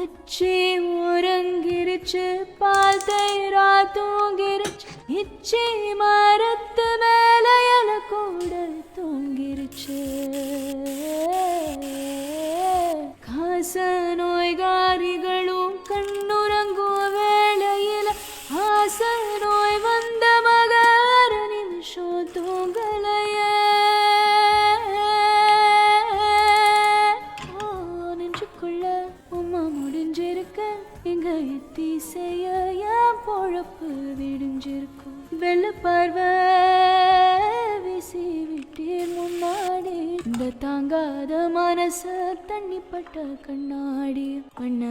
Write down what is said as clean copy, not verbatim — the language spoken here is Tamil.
பச்சை உறங்கிருச்சு பால் தயிரா தூங்கிருச்சு இச்சை மரத்து மேல எல கூட தூங்கிருச்சு காச நோய்காரிகளும் கண்ணுறங்கும் வேளையில ஆச நோய் வந்த மகார நிமிஷம் தூங்கலையே நெஞ்சுக்குள்ள உம்மா முடிஞ்சிருக்க எங்க எத்தி செய்ய என் பொழப்பு விடிஞ்சிருக்கும் வெள்ள பார்வை வீசி விட்டீர் முன்னாடி இந்த தாங்காத மனச தண்ணி பட்ட கண்ணாடி பண்ண